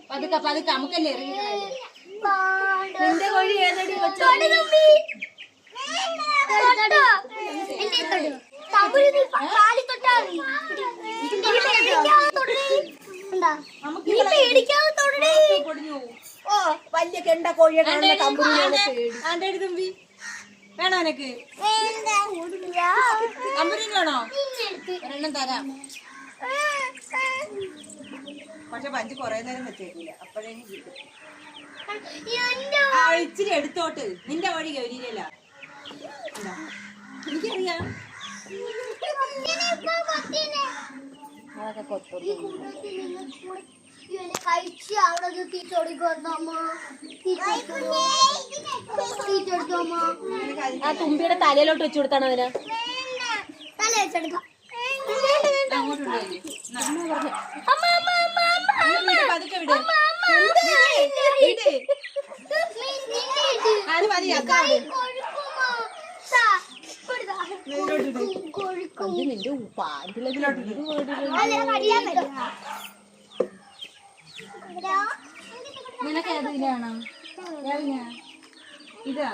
പതുക്കെ പതുക്കെ നമുക്കല്ലേ നിന്റെ കോഴി ഏതടി വെച്ചോ വലിയ കെണ്ട കോഴിയെ ആണ്ടേടി തുമ്പി വേണോ എനക്ക് കമ്പനി വേണോ ഒരെണ്ണം തരാം പക്ഷെ പഞ്ച് കൊറേ നേരം വെച്ചേക്കില്ല അപ്പോഴേക്കും കിട്ടും ഇച്ചിരി എടുത്തോട്ട് നിന്റെ വഴി ഗൗരിയിലല്ല എനിക്കറിയാം അതൊക്കെ ആ തുമ്പിയുടെ തലയിലോട്ട് വെച്ചു കൊടുത്താണ് അതിന് തല വെച്ചെടുക്കാം പതുക്കെ വിട് അത് മതി നിന്റെ പാൻറ്റിലോട്ട് നിനക്ക് ഏത് ഇതിലാണോ ഇതാ